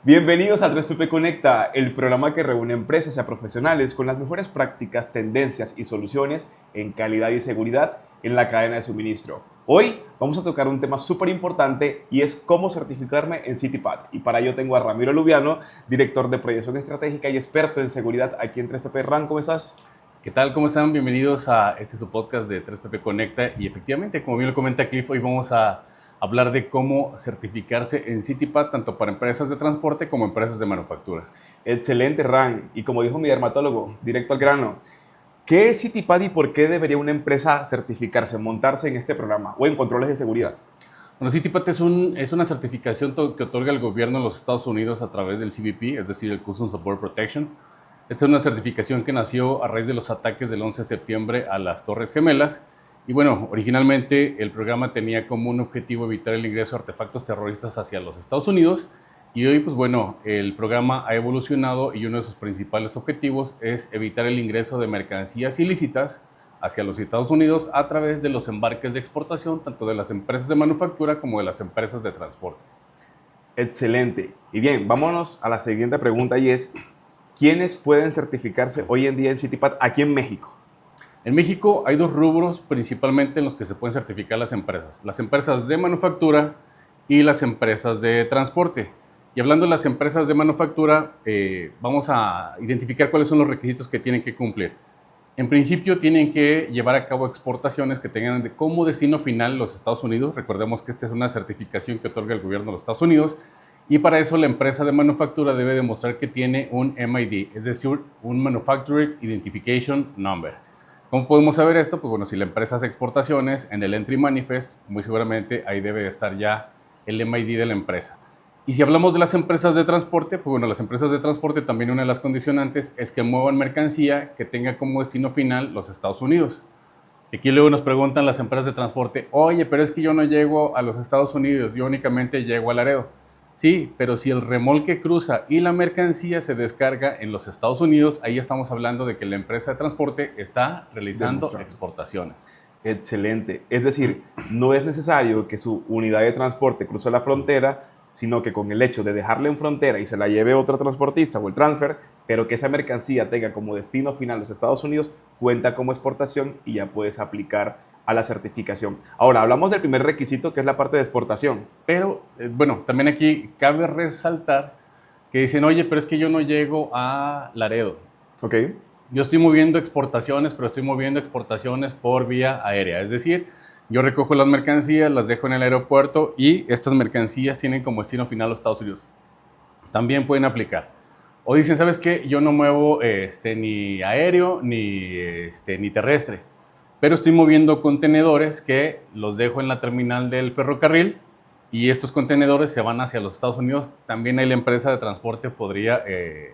Bienvenidos a 3PP Conecta, el programa que reúne empresas y a profesionales con las mejores prácticas, tendencias y soluciones en calidad y seguridad en la cadena de suministro. Hoy vamos a tocar un tema súper importante y es cómo certificarme en CityPath. Y para ello tengo a Ramiro Lubiano, director de proyección estratégica y experto en seguridad aquí en 3PP. Ram, ¿cómo estás? ¿Qué tal? ¿Cómo están? Bienvenidos a su podcast de 3PP Conecta. Y efectivamente, como bien lo comenta Cliff, hoy vamos a hablar de cómo certificarse en CityPath, tanto para empresas de transporte como empresas de manufactura. Excelente, Ram. Y como dijo mi dermatólogo, directo al grano, ¿qué es CityPath y por qué debería una empresa certificarse, montarse en este programa o en controles de seguridad? Bueno, CityPath es una certificación que otorga el gobierno de los Estados Unidos a través del CBP, es decir, el Customs and Border Protection. Esta es una certificación que nació a raíz de los ataques del 11 de septiembre a las Torres Gemelas. Y bueno, originalmente el programa tenía como un objetivo evitar el ingreso de artefactos terroristas hacia los Estados Unidos. Y hoy, pues bueno, el programa ha evolucionado y uno de sus principales objetivos es evitar el ingreso de mercancías ilícitas hacia los Estados Unidos a través de los embarques de exportación, tanto de las empresas de manufactura como de las empresas de transporte. Excelente. Y bien, vámonos a la siguiente pregunta y es, ¿quiénes pueden certificarse hoy en día en CityPath aquí en México? En México hay dos rubros principalmente en los que se pueden certificar las empresas de manufactura y las empresas de transporte. Y hablando de las empresas de manufactura, vamos a identificar cuáles son los requisitos que tienen que cumplir. En principio tienen que llevar a cabo exportaciones que tengan como destino final los Estados Unidos. Recordemos que esta es una certificación que otorga el gobierno de los Estados Unidos y para eso la empresa de manufactura debe demostrar que tiene un MID, es decir, un Manufacturing Identification Number. ¿Cómo podemos saber esto? Pues bueno, si la empresa hace exportaciones, en el Entry Manifest, muy seguramente ahí debe de estar ya el MID de la empresa. Y si hablamos de las empresas de transporte, pues bueno, las empresas de transporte también una de las condicionantes es que muevan mercancía que tenga como destino final los Estados Unidos. Aquí luego nos preguntan las empresas de transporte, oye, pero es que yo no llego a los Estados Unidos, yo únicamente llego a Laredo. Sí, pero si el remolque cruza y la mercancía se descarga en los Estados Unidos, ahí estamos hablando de que la empresa de transporte está realizando exportaciones. Excelente. Es decir, no es necesario que su unidad de transporte cruce la frontera, sino que con el hecho de dejarla en frontera y se la lleve otro transportista o el transfer, pero que esa mercancía tenga como destino final los Estados Unidos, cuenta como exportación y ya puedes aplicar a la certificación. Ahora, hablamos del primer requisito, que es la parte de exportación. Pero, bueno, también aquí cabe resaltar que dicen, oye, pero es que yo no llego a Laredo. Ok. Yo estoy moviendo exportaciones, pero estoy moviendo exportaciones por vía aérea. Es decir, yo recojo las mercancías, las dejo en el aeropuerto y estas mercancías tienen como destino final los Estados Unidos. También pueden aplicar. O dicen, ¿sabes qué? Yo no muevo ni aéreo ni terrestre, pero estoy moviendo contenedores que los dejo en la terminal del ferrocarril y estos contenedores se van hacia los Estados Unidos. También ahí la empresa de transporte podría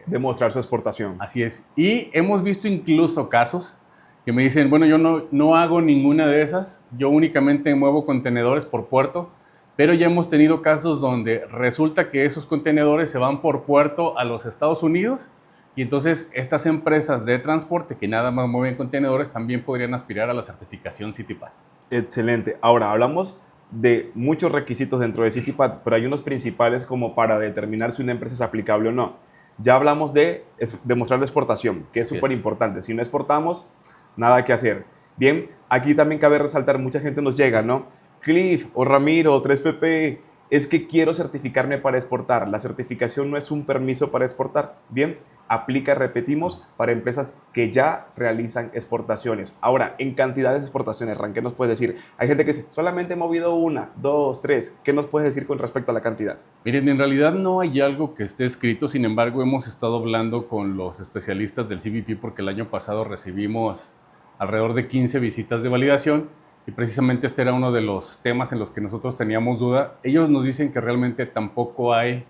demostrar su exportación. Así es. Y hemos visto incluso casos que me dicen, bueno, yo no hago ninguna de esas, yo únicamente muevo contenedores por puerto, pero ya hemos tenido casos donde resulta que esos contenedores se van por puerto a los Estados Unidos y entonces estas empresas de transporte que nada más mueven contenedores también podrían aspirar a la certificación CityPath. Excelente. Ahora, hablamos de muchos requisitos dentro de CityPath, pero hay unos principales como para determinar si una empresa es aplicable o no. Ya hablamos de demostrar la exportación, que es súper importante. Si no exportamos, nada que hacer. Bien, aquí también cabe resaltar, mucha gente nos llega, ¿no? Cliff o Ramiro o 3PP, es que quiero certificarme para exportar. La certificación no es un permiso para exportar. Bien, aplica, repetimos, para empresas que ya realizan exportaciones. Ahora, en cantidades de exportaciones, Ran, ¿qué nos puedes decir? Hay gente que dice, solamente he movido una, dos, tres. ¿Qué nos puedes decir con respecto a la cantidad? Miren, en realidad no hay algo que esté escrito, sin embargo hemos estado hablando con los especialistas del CBP porque el año pasado recibimos alrededor de 15 visitas de validación y precisamente este era uno de los temas en los que nosotros teníamos duda. Ellos nos dicen que realmente tampoco hay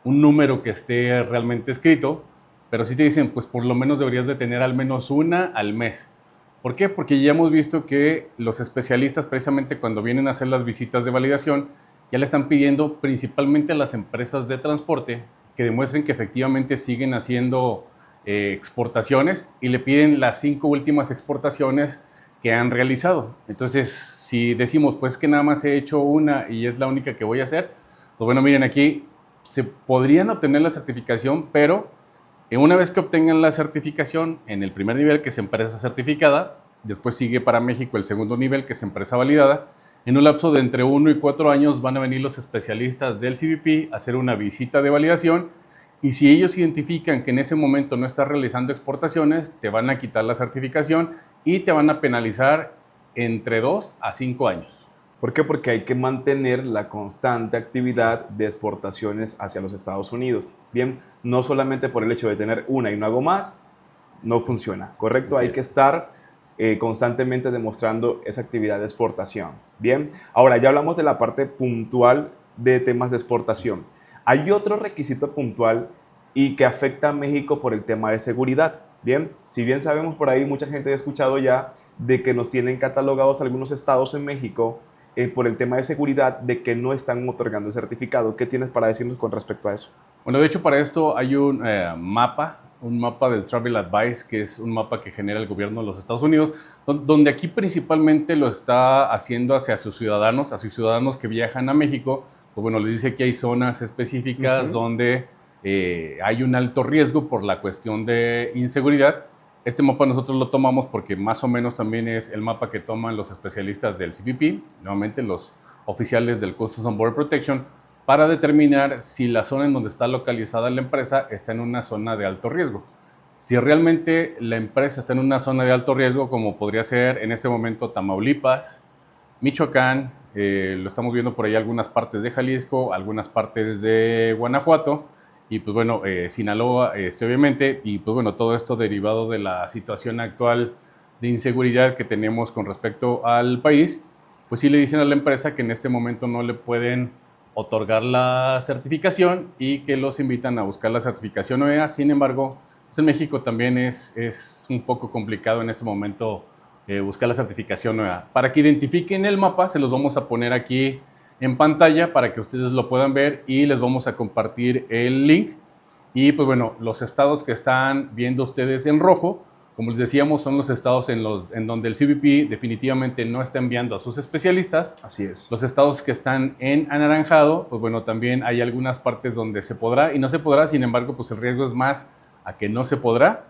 un número que esté realmente escrito, pero sí te dicen, pues por lo menos deberías de tener al menos una al mes. ¿Por qué? Porque ya hemos visto que los especialistas precisamente cuando vienen a hacer las visitas de validación ya le están pidiendo principalmente a las empresas de transporte que demuestren que efectivamente siguen haciendo exportaciones y le piden las 5 últimas exportaciones que han realizado. Entonces, si decimos, pues que nada más he hecho una y es la única que voy a hacer, pues bueno, miren aquí, se podrían obtener la certificación, pero una vez que obtengan la certificación en el primer nivel, que es empresa certificada, después sigue para México el segundo nivel, que es empresa validada. En un lapso de entre 1 y 4 años van a venir los especialistas del CBP a hacer una visita de validación, y si ellos identifican que en ese momento no estás realizando exportaciones, te van a quitar la certificación y te van a penalizar entre 2 a 5 años. ¿Por qué? Porque hay que mantener la constante actividad de exportaciones hacia los Estados Unidos. Bien, no solamente por el hecho de tener una y no hago más, no funciona, ¿correcto? Hay que estar constantemente demostrando esa actividad de exportación. Bien, ahora ya hablamos de la parte puntual de temas de exportación. Hay otro requisito puntual y que afecta a México por el tema de seguridad. Bien, si bien sabemos por ahí, mucha gente ha escuchado ya de que nos tienen catalogados algunos estados en México por el tema de seguridad, de que no están otorgando el certificado. ¿Qué tienes para decirnos con respecto a eso? Bueno, de hecho para esto hay un mapa del Travel Advice, que es un mapa que genera el gobierno de los Estados Unidos, donde aquí principalmente lo está haciendo hacia sus ciudadanos, que viajan a México. Pues bueno, les dice que hay zonas específicas donde hay un alto riesgo por la cuestión de inseguridad. Este mapa nosotros lo tomamos porque más o menos también es el mapa que toman los especialistas del CBP, nuevamente los oficiales del Customs and Border Protection, para determinar si la zona en donde está localizada la empresa está en una zona de alto riesgo. Si realmente la empresa está en una zona de alto riesgo, como podría ser en este momento Tamaulipas, Michoacán, lo estamos viendo por ahí algunas partes de Jalisco, algunas partes de Guanajuato, y pues bueno, Sinaloa, obviamente, y pues bueno, todo esto derivado de la situación actual de inseguridad que tenemos con respecto al país, pues sí le dicen a la empresa que en este momento no le pueden otorgar la certificación y que los invitan a buscar la certificación OEA. Sin embargo, pues en México también es un poco complicado en este momento buscar la certificación OEA. Para que identifiquen el mapa, se los vamos a poner aquí en pantalla para que ustedes lo puedan ver y les vamos a compartir el link. Y pues bueno, los estados que están viendo ustedes en rojo, como les decíamos, son los estados en donde el CBP definitivamente no está enviando a sus especialistas. Así es. Los estados que están en anaranjado, pues bueno, también hay algunas partes donde se podrá y no se podrá. Sin embargo, pues el riesgo es más a que no se podrá.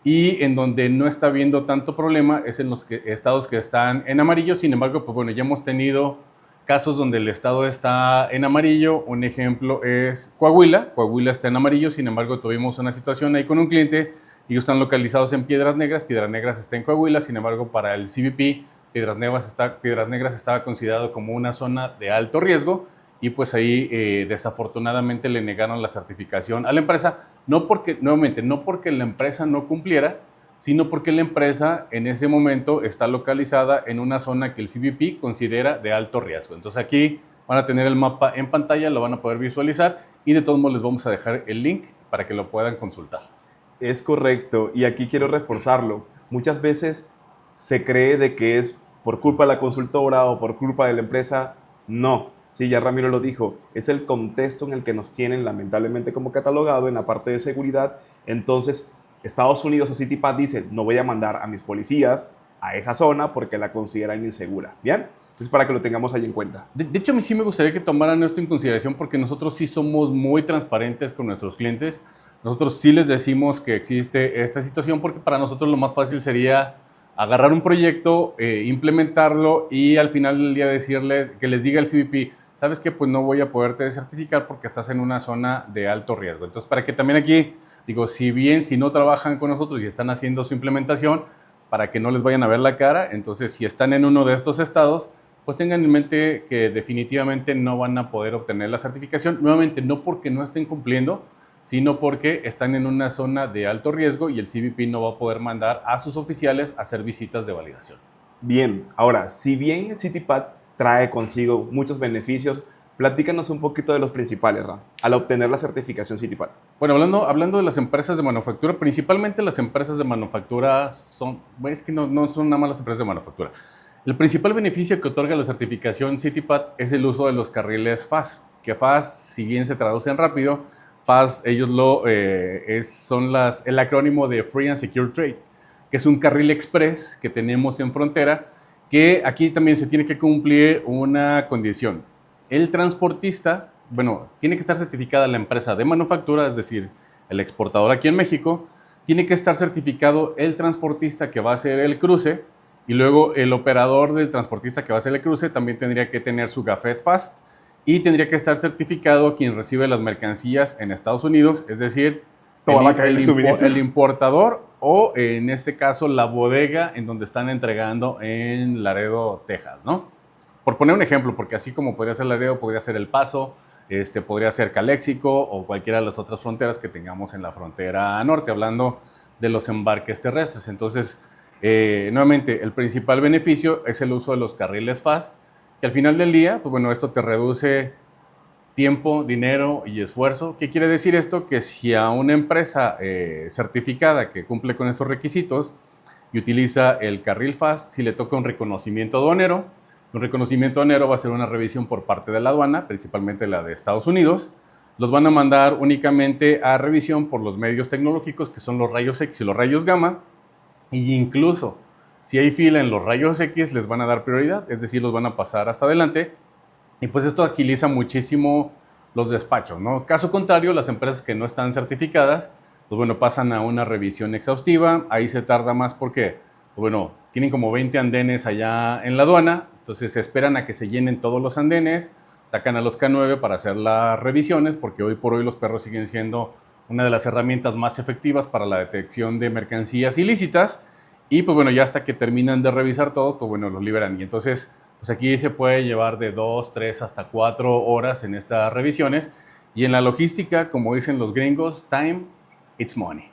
Y en donde no está habiendo tanto problema es en los estados que están en amarillo. Sin embargo, pues bueno, ya hemos tenido casos donde el estado está en amarillo. Un ejemplo es Coahuila. Coahuila está en amarillo. Sin embargo, tuvimos una situación ahí con un cliente. Ellos están localizados en Piedras Negras. Piedras Negras está en Coahuila. Sin embargo, para el CBP, Piedras Negras estaba considerado como una zona de alto riesgo. Y pues ahí desafortunadamente le negaron la certificación a la empresa. No porque la empresa no cumpliera, sino porque la empresa en ese momento está localizada en una zona que el CBP considera de alto riesgo. Entonces aquí van a tener el mapa en pantalla, lo van a poder visualizar y de todos modos les vamos a dejar el link para que lo puedan consultar. Es correcto, y aquí quiero reforzarlo. Muchas veces se cree de que es por culpa de la consultora o por culpa de la empresa. No, sí, ya Ramiro lo dijo, es el contexto en el que nos tienen lamentablemente como catalogado en la parte de seguridad. Entonces, Estados Unidos o CITIPAT dice, no voy a mandar a mis policías a esa zona porque la consideran insegura. ¿Bien? Entonces, para que lo tengamos ahí en cuenta. De hecho, a mí sí me gustaría que tomaran esto en consideración porque nosotros sí somos muy transparentes con nuestros clientes. Nosotros sí les decimos que existe esta situación porque para nosotros lo más fácil sería agarrar un proyecto, implementarlo y al final del día decirles, que les diga el CBP, ¿sabes qué? Pues no voy a poderte certificar porque estás en una zona de alto riesgo. Entonces, para que también aquí, digo, si no trabajan con nosotros y están haciendo su implementación, para que no les vayan a ver la cara, entonces si están en uno de estos estados, pues tengan en mente que definitivamente no van a poder obtener la certificación. Nuevamente, no porque no estén cumpliendo, sino porque están en una zona de alto riesgo y el CBP no va a poder mandar a sus oficiales a hacer visitas de validación. Bien, ahora, si bien el CITIPAT trae consigo muchos beneficios, platícanos un poquito de los principales, Ram, al obtener la certificación CITIPAT. Bueno, hablando de las empresas de manufactura, principalmente las empresas de manufactura es que no son nada más las empresas de manufactura. El principal beneficio que otorga la certificación CITIPAT es el uso de los carriles FAST, que FAST, si bien se traducen rápido, FAST, ellos el acrónimo de Free and Secure Trade, que es un carril express que tenemos en frontera, que aquí también se tiene que cumplir una condición. El transportista bueno, tiene que estar certificada la empresa de manufactura, es decir, el exportador aquí en México, tiene que estar certificado el transportista que va a hacer el cruce y luego el operador del transportista que va a hacer el cruce también tendría que tener su Gafet Fast y tendría que estar certificado quien recibe las mercancías en Estados Unidos, es decir, el importador o en este caso la bodega en donde están entregando en Laredo, Texas, ¿no? Por poner un ejemplo, porque así como podría ser Laredo, podría ser El Paso, podría ser Caléxico o cualquiera de las otras fronteras que tengamos en la frontera norte, hablando de los embarques terrestres. Entonces, nuevamente, el principal beneficio es el uso de los carriles FAST, que al final del día, pues bueno, esto te reduce tiempo, dinero y esfuerzo. ¿Qué quiere decir esto? Que si a una empresa certificada que cumple con estos requisitos y utiliza el carril FAST, si le toca un reconocimiento aduanero va a ser una revisión por parte de la aduana, principalmente la de Estados Unidos. Los van a mandar únicamente a revisión por los medios tecnológicos, que son los rayos X y los rayos gamma, y incluso si hay fila en los rayos X, les van a dar prioridad, es decir, los van a pasar hasta adelante. Y pues esto agiliza muchísimo los despachos, ¿no? Caso contrario, las empresas que no están certificadas, pues bueno, pasan a una revisión exhaustiva, ahí se tarda más porque, pues bueno, tienen como 20 andenes allá en la aduana, entonces se esperan a que se llenen todos los andenes, sacan a los K9 para hacer las revisiones, porque hoy por hoy los perros siguen siendo una de las herramientas más efectivas para la detección de mercancías ilícitas, y pues bueno, ya hasta que terminan de revisar todo, pues bueno, los liberan. Y entonces, pues aquí se puede llevar de 2, 3 hasta 4 horas en estas revisiones. Y en la logística, como dicen los gringos, time, it's money.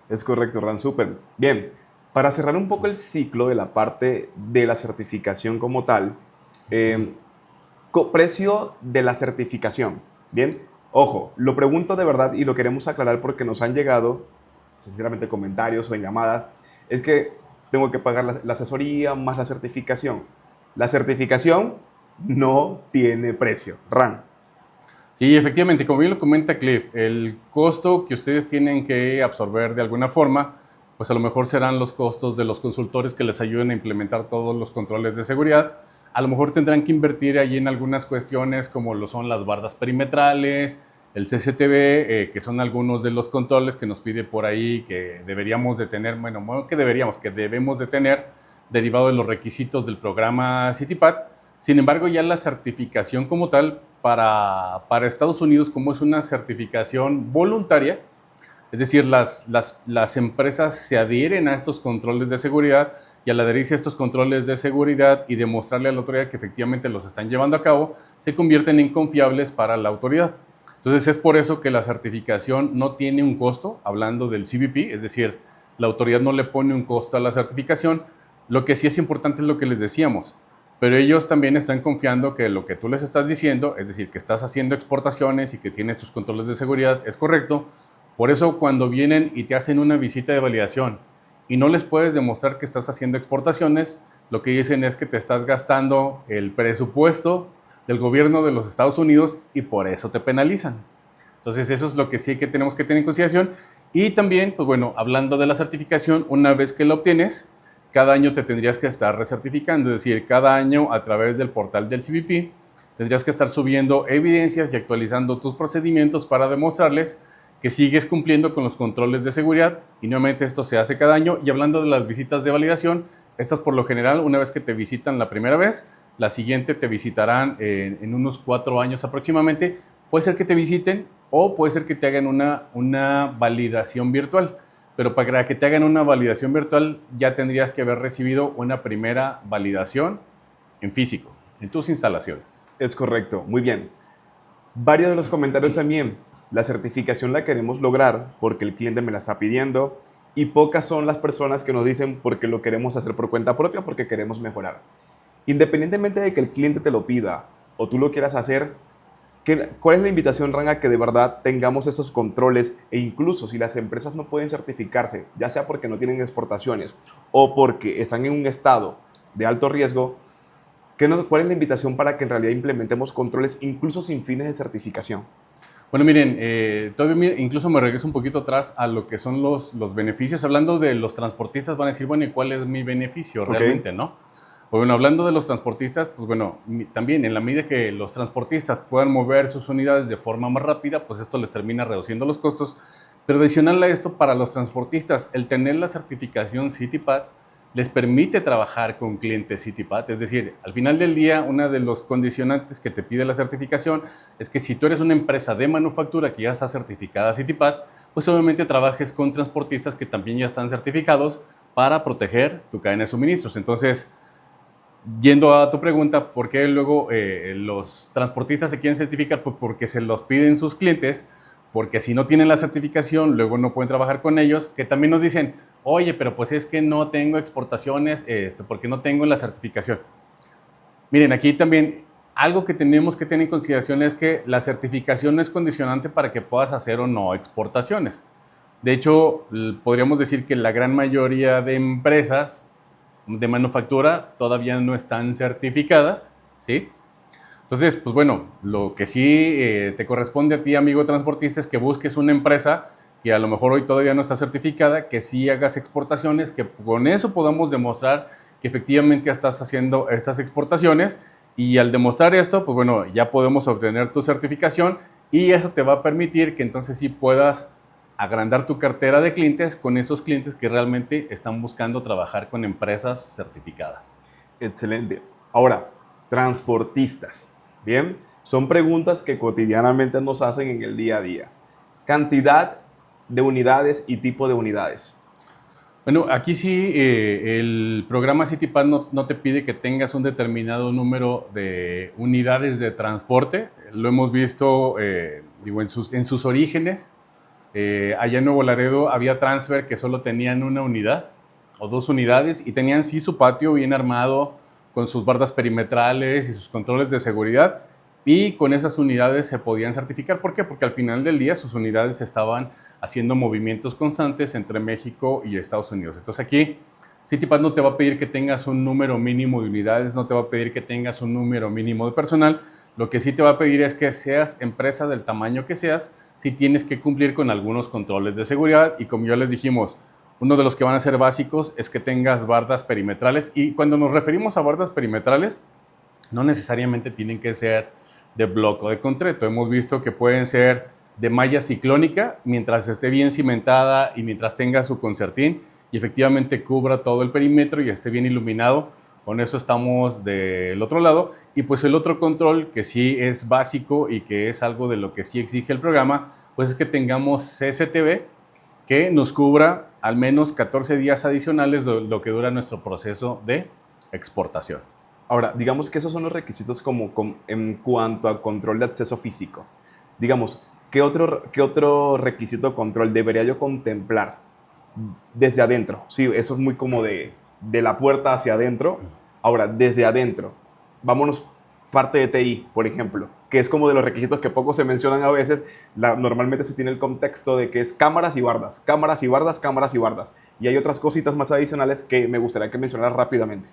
Es correcto, Ran, súper. Bien, para cerrar un poco el ciclo de la parte de la certificación como tal, precio de la certificación. Bien, ojo, lo pregunto de verdad y lo queremos aclarar porque nos han llegado, sinceramente, comentarios o en llamadas, es que tengo que pagar la asesoría más la certificación. La certificación no tiene precio. Ran. Sí, efectivamente, como bien lo comenta Cliff, el costo que ustedes tienen que absorber de alguna forma, pues a lo mejor serán los costos de los consultores que les ayuden a implementar todos los controles de seguridad. A lo mejor tendrán que invertir allí en algunas cuestiones como lo son las bardas perimetrales, el CCTV, que son algunos de los controles que nos pide por ahí que deberíamos de tener, bueno, que debemos de tener derivado de los requisitos del programa CityPad. Sin embargo, ya la certificación como tal para Estados Unidos, como es una certificación voluntaria, es decir, las empresas se adhieren a estos controles de seguridad y al adherirse a estos controles de seguridad y demostrarle a la autoridad que efectivamente los están llevando a cabo, se convierten en confiables para la autoridad. Entonces es por eso que la certificación no tiene un costo, hablando del CBP, es decir, la autoridad no le pone un costo a la certificación. Lo que sí es importante es lo que les decíamos, pero ellos también están confiando que lo que tú les estás diciendo, es decir, que estás haciendo exportaciones y que tienes tus controles de seguridad, es correcto. Por eso cuando vienen y te hacen una visita de validación y no les puedes demostrar que estás haciendo exportaciones, lo que dicen es que te estás gastando el presupuesto del gobierno de los Estados Unidos y por eso te penalizan. Entonces eso es lo que sí que tenemos que tener en consideración. Y también, pues bueno, hablando de la certificación, una vez que la obtienes, cada año te tendrías que estar recertificando, es decir, cada año a través del portal del CBP tendrías que estar subiendo evidencias y actualizando tus procedimientos para demostrarles que sigues cumpliendo con los controles de seguridad y nuevamente esto se hace cada año. Y hablando de las visitas de validación, estas por lo general, una vez que te visitan la primera vez, la siguiente te visitarán en unos 4 años aproximadamente. Puede ser que te visiten o puede ser que te hagan una validación virtual. Pero para que te hagan una validación virtual ya tendrías que haber recibido una primera validación en físico, en tus instalaciones. Es correcto, muy bien. Varios de los comentarios también, la certificación la queremos lograr porque el cliente me la está pidiendo y pocas son las personas que nos dicen porque lo queremos hacer por cuenta propia, porque queremos mejorar. Independientemente de que el cliente te lo pida o tú lo quieras hacer, ¿cuál es la invitación, Ranga, que de verdad tengamos esos controles e incluso si las empresas no pueden certificarse, ya sea porque no tienen exportaciones o porque están en un estado de alto riesgo, ¿cuál es la invitación para que en realidad implementemos controles incluso sin fines de certificación? Bueno, miren, todavía incluso me regreso un poquito atrás a lo que son los beneficios. Hablando de los transportistas, van a decir, bueno, ¿y cuál es mi beneficio realmente, no? Bueno, hablando de los transportistas, pues bueno, también en la medida que los transportistas puedan mover sus unidades de forma más rápida, pues esto les termina reduciendo los costos. Pero adicional a esto, para los transportistas, el tener la certificación CityPath les permite trabajar con clientes CityPath. Es decir, al final del día, una de los condicionantes que te pide la certificación es que si tú eres una empresa de manufactura que ya está certificada CityPath, pues obviamente trabajes con transportistas que también ya están certificados para proteger tu cadena de suministros. Entonces, yendo a tu pregunta, ¿por qué luego los transportistas se quieren certificar? Pues porque se los piden sus clientes, porque si no tienen la certificación, luego no pueden trabajar con ellos, que también nos dicen, oye, pero pues es que no tengo exportaciones, porque no tengo la certificación. Miren, aquí también algo que tenemos que tener en consideración es que la certificación no es condicionante para que puedas hacer o no exportaciones. De hecho, podríamos decir que la gran mayoría de empresas de manufactura todavía no están certificadas, ¿sí? Entonces, pues bueno, lo que sí te corresponde a ti, amigo transportista, es que busques una empresa que a lo mejor hoy todavía no está certificada, que sí hagas exportaciones, que con eso podamos demostrar que efectivamente estás haciendo estas exportaciones, y al demostrar esto, pues bueno, ya podemos obtener tu certificación y eso te va a permitir que entonces sí puedas agrandar tu cartera de clientes con esos clientes que realmente están buscando trabajar con empresas certificadas. Excelente. Ahora, transportistas. Bien, son preguntas que cotidianamente nos hacen en el día a día. Cantidad de unidades y tipo de unidades. Bueno, aquí sí, el programa CityPath no te pide que tengas un determinado número de unidades de transporte. Lo hemos visto, en sus orígenes. Allá en Nuevo Laredo había transfer que solo tenían una unidad o 2 unidades y tenían sí su patio bien armado con sus bardas perimetrales y sus controles de seguridad, y con esas unidades se podían certificar. ¿Por qué? Porque al final del día sus unidades estaban haciendo movimientos constantes entre México y Estados Unidos. Entonces aquí CityPath no te va a pedir que tengas un número mínimo de unidades, no te va a pedir que tengas un número mínimo de personal. Lo que sí te va a pedir es que seas empresa del tamaño que seas, sí tienes que cumplir con algunos controles de seguridad, y como ya les dijimos, uno de los que van a ser básicos es que tengas bardas perimetrales, y cuando nos referimos a bardas perimetrales, no necesariamente tienen que ser de bloque o de concreto. Hemos visto que pueden ser de malla ciclónica mientras esté bien cimentada y mientras tenga su concertín y efectivamente cubra todo el perímetro y esté bien iluminado. Con eso estamos del otro lado. Y pues el otro control que sí es básico y que es algo de lo que sí exige el programa, pues es que tengamos CCTV que nos cubra al menos 14 días adicionales de lo que dura nuestro proceso de exportación. Ahora, digamos que esos son los requisitos en cuanto a control de acceso físico. Digamos, ¿qué otro requisito de control debería yo contemplar desde adentro? Sí, eso es muy como de la puerta hacia adentro. Ahora, desde adentro, vámonos parte de TI, por ejemplo, que es como de los requisitos que poco se mencionan a veces. Normalmente se tiene el contexto de que es cámaras y bardas, cámaras y bardas, cámaras y bardas. Y hay otras cositas más adicionales que me gustaría que mencionaras rápidamente.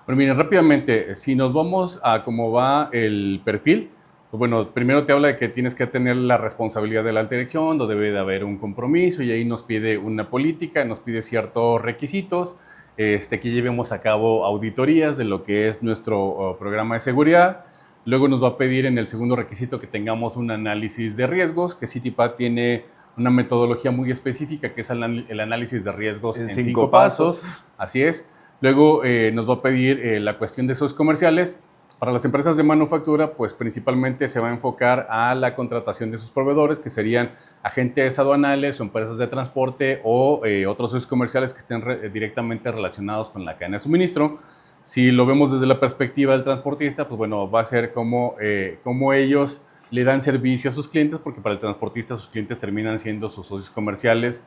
Bueno, miren, rápidamente, si nos vamos a cómo va el perfil, pues bueno, primero te habla de que tienes que tener la responsabilidad de la alta dirección, donde debe de haber un compromiso, y ahí nos pide una política, nos pide ciertos requisitos, que llevemos a cabo auditorías de lo que es nuestro programa de seguridad. Luego nos va a pedir en el segundo requisito que tengamos un análisis de riesgos, que CityPath tiene una metodología muy específica, que es el análisis de riesgos en 5 pasos. Así es. Luego nos va a pedir la cuestión de socios comerciales. Para las empresas de manufactura, pues principalmente se va a enfocar a la contratación de sus proveedores, que serían agentes aduanales o empresas de transporte o otros socios comerciales que estén directamente relacionados con la cadena de suministro. Si lo vemos desde la perspectiva del transportista, pues bueno, va a ser como ellos le dan servicio a sus clientes, porque para el transportista sus clientes terminan siendo sus socios comerciales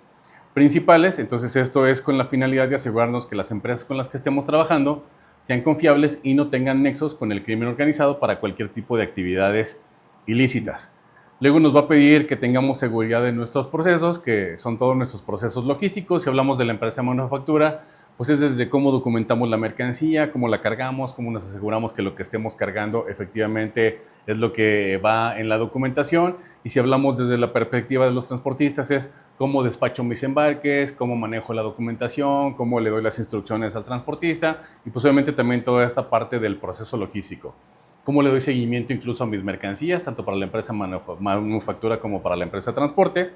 principales. Entonces esto es con la finalidad de asegurarnos que las empresas con las que estemos trabajando sean confiables y no tengan nexos con el crimen organizado para cualquier tipo de actividades ilícitas. Luego nos va a pedir que tengamos seguridad en nuestros procesos, que son todos nuestros procesos logísticos. Si hablamos de la empresa de manufactura, pues es desde cómo documentamos la mercancía, cómo la cargamos, cómo nos aseguramos que lo que estemos cargando efectivamente es lo que va en la documentación. Y si hablamos desde la perspectiva de los transportistas, es cómo despacho mis embarques, cómo manejo la documentación, cómo le doy las instrucciones al transportista y posiblemente también toda esta parte del proceso logístico. Cómo le doy seguimiento incluso a mis mercancías, tanto para la empresa manufactura como para la empresa transporte.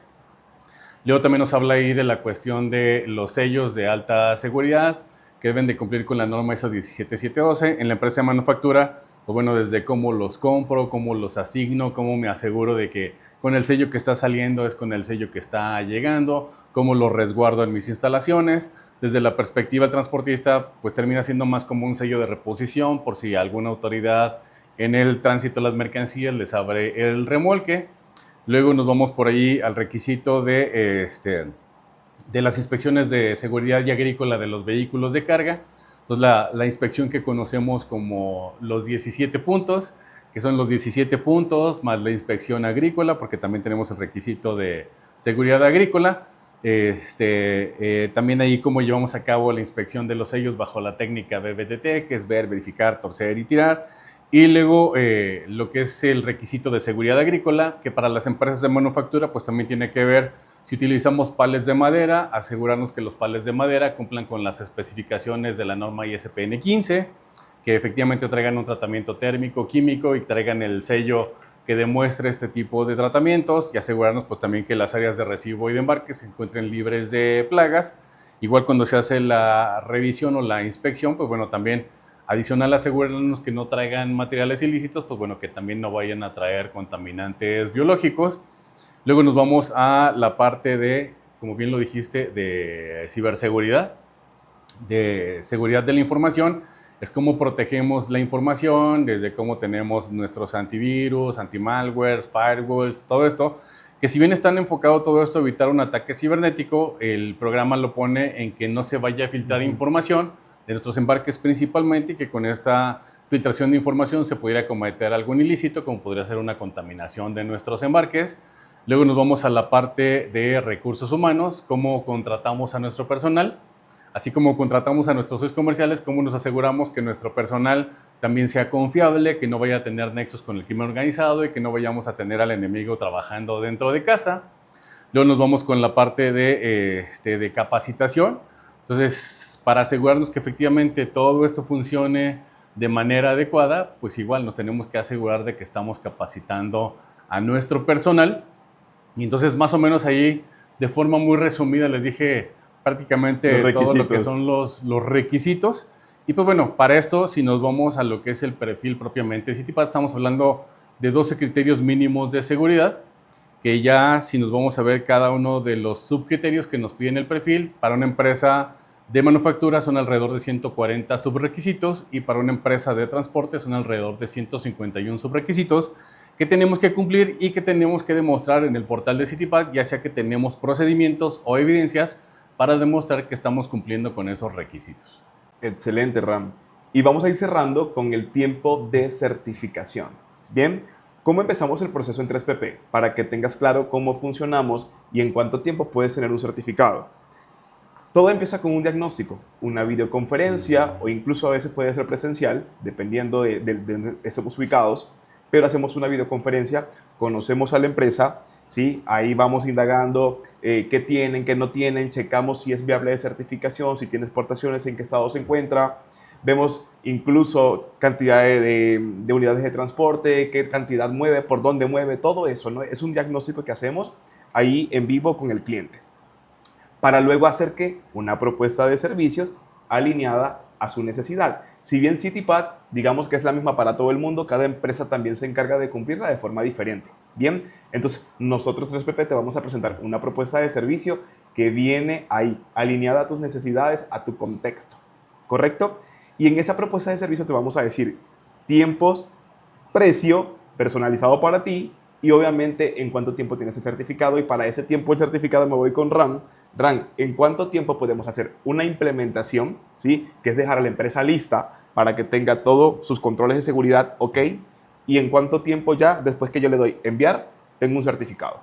Luego también nos habla ahí de la cuestión de los sellos de alta seguridad que deben de cumplir con la norma ISO 17712. En la empresa de manufactura, pues bueno, desde cómo los compro, cómo los asigno, cómo me aseguro de que con el sello que está saliendo es con el sello que está llegando, cómo lo resguardo en mis instalaciones. Desde la perspectiva del transportista, pues termina siendo más como un sello de reposición por si alguna autoridad en el tránsito de las mercancías les abre el remolque. Luego nos vamos por ahí al requisito de las inspecciones de seguridad y agrícola de los vehículos de carga. Entonces, la inspección que conocemos como los 17 puntos, que son los 17 puntos más la inspección agrícola, porque también tenemos el requisito de seguridad agrícola. También ahí cómo llevamos a cabo la inspección de los sellos bajo la técnica BBTT, que es ver, verificar, torcer y tirar. Y luego lo que es el requisito de seguridad agrícola, que para las empresas de manufactura pues también tiene que ver si utilizamos palets de madera, asegurarnos que los palets de madera cumplan con las especificaciones de la norma ISPN 15, que efectivamente traigan un tratamiento térmico, químico y traigan el sello que demuestre este tipo de tratamientos y asegurarnos pues también que las áreas de recibo y de embarque se encuentren libres de plagas. Igual cuando se hace la revisión o la inspección, pues bueno, también adicional asegurarnos que no traigan materiales ilícitos, pues bueno, que también no vayan a traer contaminantes biológicos. Luego nos vamos a la parte de, como bien lo dijiste, de ciberseguridad, de seguridad de la información. Es cómo protegemos la información, desde cómo tenemos nuestros antivirus, antimalware, firewalls, todo esto, que si bien están enfocado todo esto a evitar un ataque cibernético, el programa lo pone en que no se vaya a filtrar información de nuestros embarques principalmente y que con esta filtración de información se pudiera cometer algún ilícito, como podría ser una contaminación de nuestros embarques. Luego nos vamos a la parte de recursos humanos, cómo contratamos a nuestro personal, así como contratamos a nuestros socios comerciales, cómo nos aseguramos que nuestro personal también sea confiable, que no vaya a tener nexos con el crimen organizado y que no vayamos a tener al enemigo trabajando dentro de casa. Luego nos vamos con la parte de capacitación. Entonces, para asegurarnos que efectivamente todo esto funcione de manera adecuada, pues igual nos tenemos que asegurar de que estamos capacitando a nuestro personal. Y entonces, más o menos ahí, de forma muy resumida, les dije prácticamente todo lo que son los requisitos. Y pues bueno, para esto, si nos vamos a lo que es el perfil propiamente de CityPath, estamos hablando de 12 criterios mínimos de seguridad, que ya si nos vamos a ver cada uno de los subcriterios que nos piden el perfil, para una empresa de manufactura son alrededor de 140 subrequisitos y para una empresa de transporte son alrededor de 151 subrequisitos que tenemos que cumplir y que tenemos que demostrar en el portal de CityPath, ya sea que tenemos procedimientos o evidencias para demostrar que estamos cumpliendo con esos requisitos. Excelente, Ram. Y vamos a ir cerrando con el tiempo de certificación. Bien, ¿cómo empezamos el proceso en 3PP? Para que tengas claro cómo funcionamos y en cuánto tiempo puedes tener un certificado. Todo empieza con un diagnóstico, una videoconferencia o incluso a veces puede ser presencial, dependiendo de estemos ubicados, pero hacemos una videoconferencia, conocemos a la empresa, ¿sí? Ahí vamos indagando qué tienen, qué no tienen, checamos si es viable de certificación, si tiene exportaciones, en qué estado se encuentra, vemos incluso cantidad de unidades de transporte, qué cantidad mueve, por dónde mueve, todo eso, ¿no? Es un diagnóstico que hacemos ahí en vivo con el cliente, para luego hacer que una propuesta de servicios alineada a su necesidad. Si bien CityPath, digamos que es la misma para todo el mundo, cada empresa también se encarga de cumplirla de forma diferente. Bien, entonces nosotros 3PP te vamos a presentar una propuesta de servicio que viene ahí, alineada a tus necesidades, a tu contexto, ¿correcto? Y en esa propuesta de servicio te vamos a decir tiempos, precio personalizado para ti y obviamente en cuánto tiempo tienes el certificado, y para ese tiempo el certificado me voy con RAM, ¿en cuánto tiempo podemos hacer una implementación? ¿Sí? Que es dejar a la empresa lista para que tenga todos sus controles de seguridad, ¿ok? Y en cuánto tiempo ya, después que yo le doy enviar, tengo un certificado.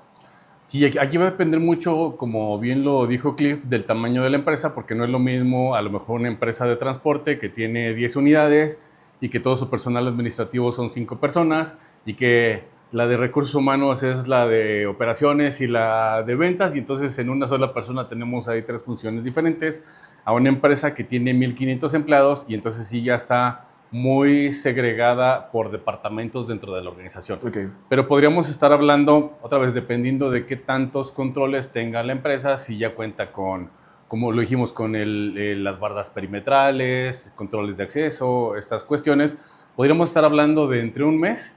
Sí, aquí va a depender mucho, como bien lo dijo Cliff, del tamaño de la empresa, porque no es lo mismo a lo mejor una empresa de transporte que tiene 10 unidades y que todo su personal administrativo son 5 personas y que la de recursos humanos es la de operaciones y la de ventas, y entonces en una sola persona tenemos ahí 3 funciones diferentes, a una empresa que tiene 1,500 empleados y entonces sí ya está muy segregada por departamentos dentro de la organización. Okay. Pero podríamos estar hablando, otra vez, dependiendo de qué tantos controles tenga la empresa, si ya cuenta con, como lo dijimos, con las bardas perimetrales, controles de acceso, estas cuestiones. Podríamos estar hablando de entre 1 mes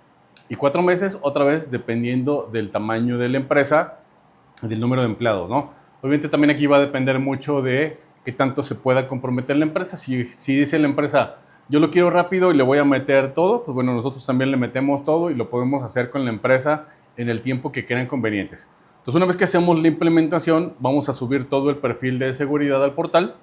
y 4 meses, otra vez, dependiendo del tamaño de la empresa y del número de empleados, ¿no? Obviamente también aquí va a depender mucho de qué tanto se pueda comprometer la empresa. Si dice la empresa, yo lo quiero rápido y le voy a meter todo, pues bueno, nosotros también le metemos todo y lo podemos hacer con la empresa en el tiempo que crean convenientes. Entonces, una vez que hacemos la implementación, vamos a subir todo el perfil de seguridad al portal.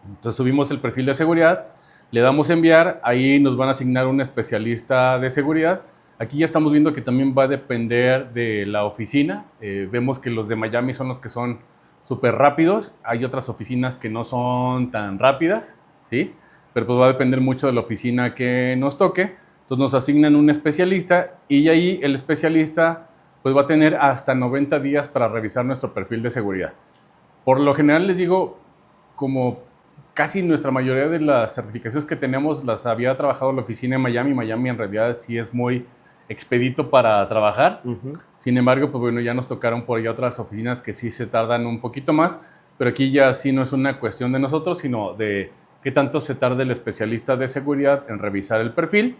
Entonces, subimos el perfil de seguridad, le damos a enviar, ahí nos van a asignar un especialista de seguridad. Aquí ya estamos viendo que también va a depender de la oficina. Vemos que los de Miami son los que son súper rápidos. Hay otras oficinas que no son tan rápidas, ¿sí? Pero pues va a depender mucho de la oficina que nos toque. Entonces nos asignan un especialista y ahí el especialista pues va a tener hasta 90 días para revisar nuestro perfil de seguridad. Por lo general les digo, como casi nuestra mayoría de las certificaciones que tenemos las había trabajado la oficina en Miami. Miami en realidad sí es muy expedito para trabajar. Sin embargo, pues bueno, ya nos tocaron por allá otras oficinas que sí se tardan un poquito más, pero aquí ya sí no es una cuestión de nosotros, sino de qué tanto se tarda el especialista de seguridad en revisar el perfil.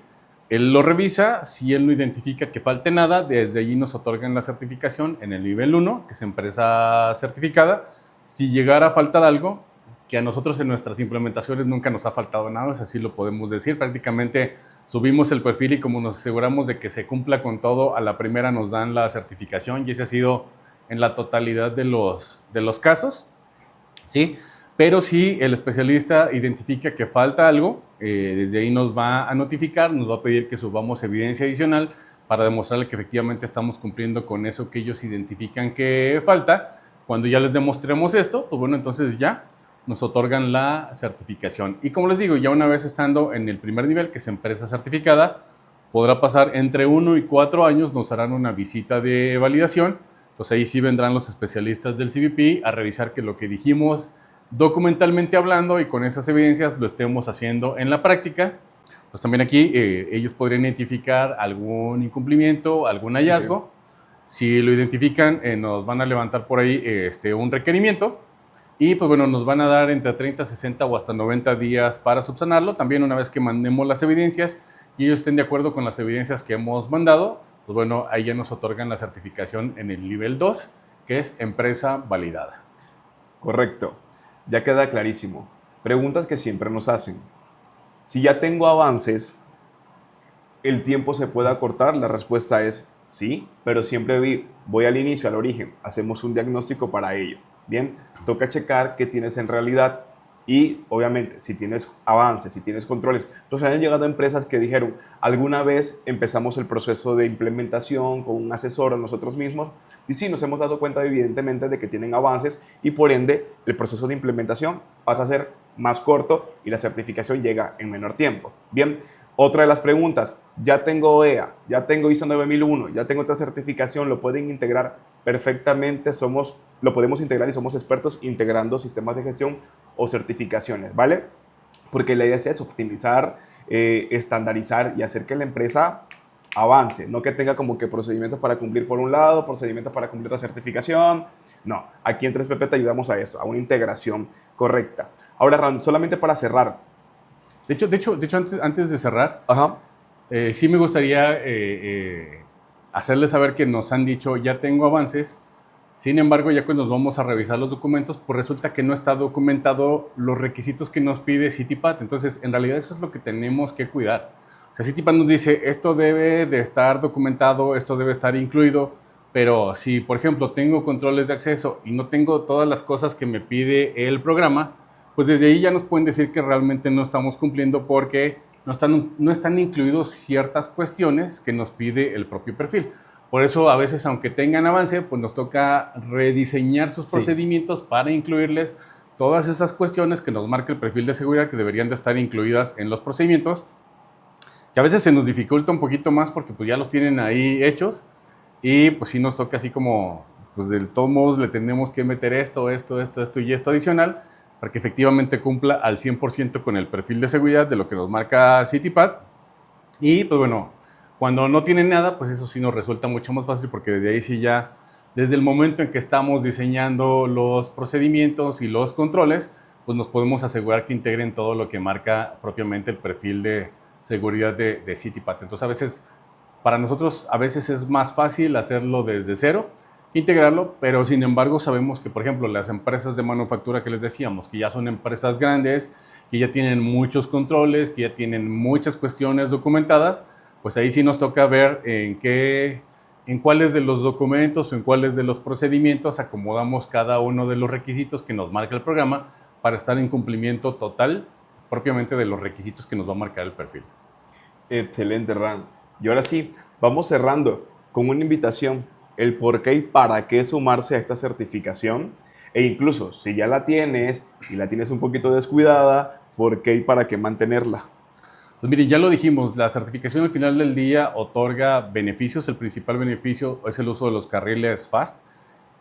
Él lo revisa, si él no identifica que falte nada, desde allí nos otorgan la certificación en el nivel 1, que es empresa certificada. Si llegara a faltar algo, que a nosotros en nuestras implementaciones nunca nos ha faltado nada, así lo podemos decir, prácticamente subimos el perfil y como nos aseguramos de que se cumpla con todo, a la primera nos dan la certificación y ese ha sido en la totalidad de los casos, ¿sí? Pero si el especialista identifica que falta algo, desde ahí nos va a notificar, nos va a pedir que subamos evidencia adicional para demostrarle que efectivamente estamos cumpliendo con eso que ellos identifican que falta. Cuando ya les demostremos esto, pues bueno, entonces ya nos otorgan la certificación. Y como les digo, ya una vez estando en el primer nivel, que es empresa certificada, podrá pasar entre 1 y 4 años, nos harán una visita de validación. Pues ahí sí vendrán los especialistas del CBP a revisar que lo que dijimos documentalmente hablando y con esas evidencias lo estemos haciendo en la práctica. Pues también aquí ellos podrían identificar algún incumplimiento, algún hallazgo. Okay. Si lo identifican, nos van a levantar por ahí un requerimiento y pues bueno, nos van a dar entre 30, 60 o hasta 90 días para subsanarlo. También una vez que mandemos las evidencias y ellos estén de acuerdo con las evidencias que hemos mandado, pues bueno, ahí ya nos otorgan la certificación en el nivel 2, que es empresa validada. Correcto. Ya queda clarísimo. Preguntas que siempre nos hacen. Si ya tengo avances, ¿el tiempo se puede acortar? La respuesta es sí, pero siempre voy al inicio, al origen. Hacemos un diagnóstico para ello. Bien, toca checar qué tienes en realidad y obviamente si tienes avances, si tienes controles. Nos han llegado empresas que dijeron, alguna vez empezamos el proceso de implementación con un asesor a nosotros mismos y sí, nos hemos dado cuenta evidentemente de que tienen avances y por ende el proceso de implementación pasa a ser más corto y la certificación llega en menor tiempo. Bien, otra de las preguntas, ya tengo OEA, ya tengo ISO 9001, ya tengo otra certificación, lo pueden integrar perfectamente, lo podemos integrar y somos expertos integrando sistemas de gestión o certificaciones, ¿vale? Porque la idea es optimizar, estandarizar y hacer que la empresa avance, no que tenga como que procedimientos para cumplir por un lado, procedimientos para cumplir la certificación. No, aquí en 3PP te ayudamos a eso, a una integración correcta. Ahora, Ran, solamente para cerrar. De hecho antes de cerrar, ajá, sí me gustaría hacerles saber que nos han dicho, ya tengo avances. Sin embargo, ya cuando nos vamos a revisar los documentos, pues resulta que no está documentado los requisitos que nos pide CITIPAT. Entonces, en realidad eso es lo que tenemos que cuidar. O sea, CITIPAT nos dice, esto debe de estar documentado, esto debe estar incluido, pero si, por ejemplo, tengo controles de acceso y no tengo todas las cosas que me pide el programa, pues desde ahí ya nos pueden decir que realmente no estamos cumpliendo porque no están incluidos ciertas cuestiones que nos pide el propio perfil. Por eso a veces, aunque tengan avance, pues nos toca rediseñar sus Sí. procedimientos para incluirles todas esas cuestiones que nos marca el perfil de seguridad que deberían de estar incluidas en los procedimientos, que a veces se nos dificulta un poquito más porque pues ya los tienen ahí hechos y pues sí nos toca así como, pues del todos modos le tenemos que meter esto y esto adicional para que efectivamente cumpla al 100% con el perfil de seguridad de lo que nos marca CityPath. Y pues bueno, cuando no tienen nada, pues eso sí nos resulta mucho más fácil porque desde ahí sí ya, desde el momento en que estamos diseñando los procedimientos y los controles, pues nos podemos asegurar que integren todo lo que marca propiamente el perfil de seguridad de CityPath. Entonces a veces, para nosotros a veces es más fácil hacerlo desde cero, integrarlo, pero sin embargo sabemos que, por ejemplo, las empresas de manufactura que les decíamos, que ya son empresas grandes, que ya tienen muchos controles, que ya tienen muchas cuestiones documentadas, pues ahí sí nos toca ver en cuáles de los documentos o en cuáles de los procedimientos acomodamos cada uno de los requisitos que nos marca el programa para estar en cumplimiento total propiamente de los requisitos que nos va a marcar el perfil. Excelente, Ran. Y ahora sí, vamos cerrando con una invitación, el por qué y para qué sumarse a esta certificación. E incluso, si ya la tienes y la tienes un poquito descuidada, por qué y para qué mantenerla. Pues miren, ya lo dijimos, la certificación al final del día otorga beneficios. El principal beneficio es el uso de los carriles FAST.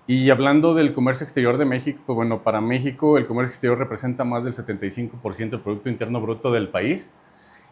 Y hablando del comercio exterior de México, pues bueno, para México el comercio exterior representa más del 75% del Producto Interno Bruto del país.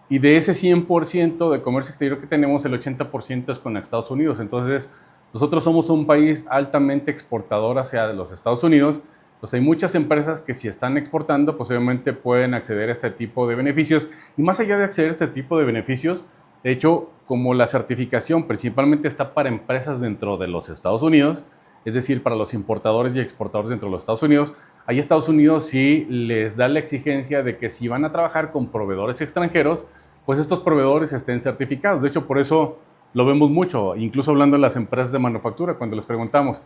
Y de ese 100% de comercio exterior que tenemos, el 80% es con Estados Unidos. Entonces, nosotros somos un país altamente exportador hacia los Estados Unidos. Pues hay muchas empresas que si están exportando, pues obviamente pueden acceder a este tipo de beneficios. Y más allá de acceder a este tipo de beneficios, de hecho, como la certificación principalmente está para empresas dentro de los Estados Unidos, es decir, para los importadores y exportadores dentro de los Estados Unidos, ahí Estados Unidos sí les da la exigencia de que si van a trabajar con proveedores extranjeros, pues estos proveedores estén certificados. De hecho, por eso lo vemos mucho, incluso hablando de las empresas de manufactura, cuando les preguntamos,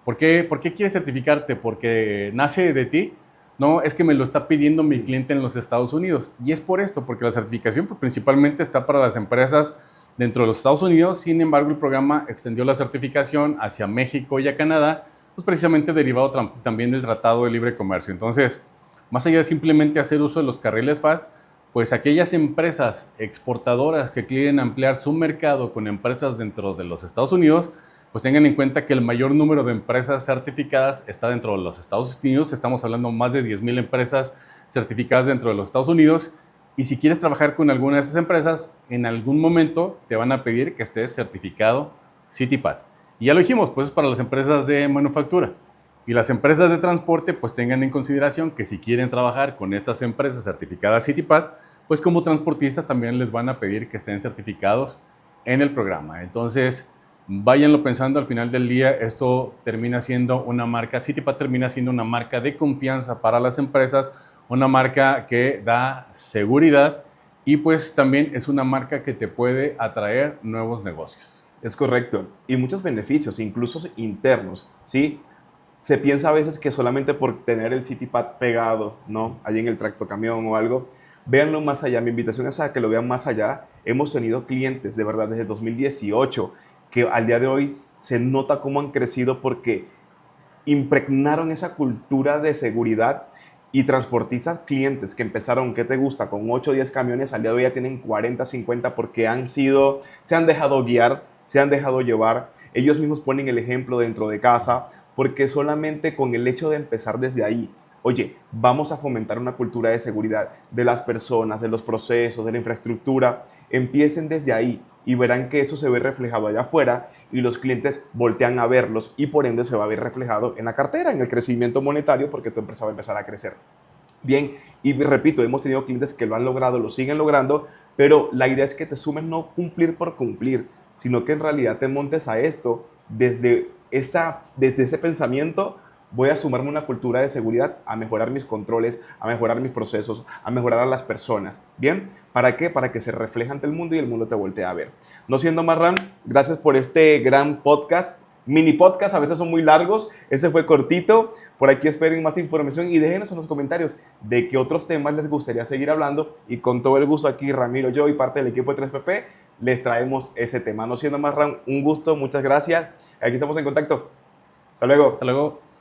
¿por qué quieres certificarte? ¿Porque nace de ti? No, es que me lo está pidiendo mi cliente en los Estados Unidos. Y es por esto, porque la certificación pues, principalmente está para las empresas dentro de los Estados Unidos. Sin embargo, el programa extendió la certificación hacia México y a Canadá, pues precisamente derivado también del Tratado de Libre Comercio. Entonces, más allá de simplemente hacer uso de los carriles FAST, pues aquellas empresas exportadoras que quieren ampliar su mercado con empresas dentro de los Estados Unidos, pues tengan en cuenta que el mayor número de empresas certificadas está dentro de los Estados Unidos. Estamos hablando de más de 10,000 empresas certificadas dentro de los Estados Unidos. Y si quieres trabajar con alguna de esas empresas, en algún momento te van a pedir que estés certificado CityPath. Y ya lo dijimos, pues es para las empresas de manufactura. Y las empresas de transporte, pues tengan en consideración que si quieren trabajar con estas empresas certificadas CityPath, pues como transportistas también les van a pedir que estén certificados en el programa. Entonces, váyanlo pensando, al final del día esto termina siendo una marca, CityPath termina siendo una marca de confianza para las empresas, una marca que da seguridad y pues también es una marca que te puede atraer nuevos negocios. Es correcto. Y muchos beneficios, incluso internos, ¿sí? Se piensa a veces que solamente por tener el CityPath pegado, ¿no? Allí en el tractocamión o algo. Véanlo más allá. Mi invitación es a que lo vean más allá. Hemos tenido clientes, de verdad, desde 2018, que al día de hoy se nota cómo han crecido porque impregnaron esa cultura de seguridad y transportistas clientes que empezaron, ¿qué te gusta? Con 8 o 10 camiones, al día de hoy ya tienen 40, 50 porque se han dejado guiar, se han dejado llevar. Ellos mismos ponen el ejemplo dentro de casa porque solamente con el hecho de empezar desde ahí, oye, vamos a fomentar una cultura de seguridad de las personas, de los procesos, de la infraestructura, empiecen desde ahí y verán que eso se ve reflejado allá afuera y los clientes voltean a verlos y por ende se va a ver reflejado en la cartera, en el crecimiento monetario porque tu empresa va a empezar a crecer. Bien, y repito, hemos tenido clientes que lo han logrado, lo siguen logrando, pero la idea es que te sumes no cumplir por cumplir, sino que en realidad te montes a esto desde ese pensamiento. Voy a sumarme una cultura de seguridad, a mejorar mis controles, a mejorar mis procesos, a mejorar a las personas. ¿Bien? ¿Para qué? Para que se refleje ante el mundo y el mundo te voltee a ver. No siendo más, Ran, gracias por este gran podcast. Mini podcast, a veces son muy largos. Ese fue cortito. Por aquí esperen más información y déjenos en los comentarios de qué otros temas les gustaría seguir hablando. Y con todo el gusto aquí, Ramiro, yo y parte del equipo de 3PP, les traemos ese tema. No siendo más, Ram, un gusto, muchas gracias. Aquí estamos en contacto. Hasta luego. Hasta luego.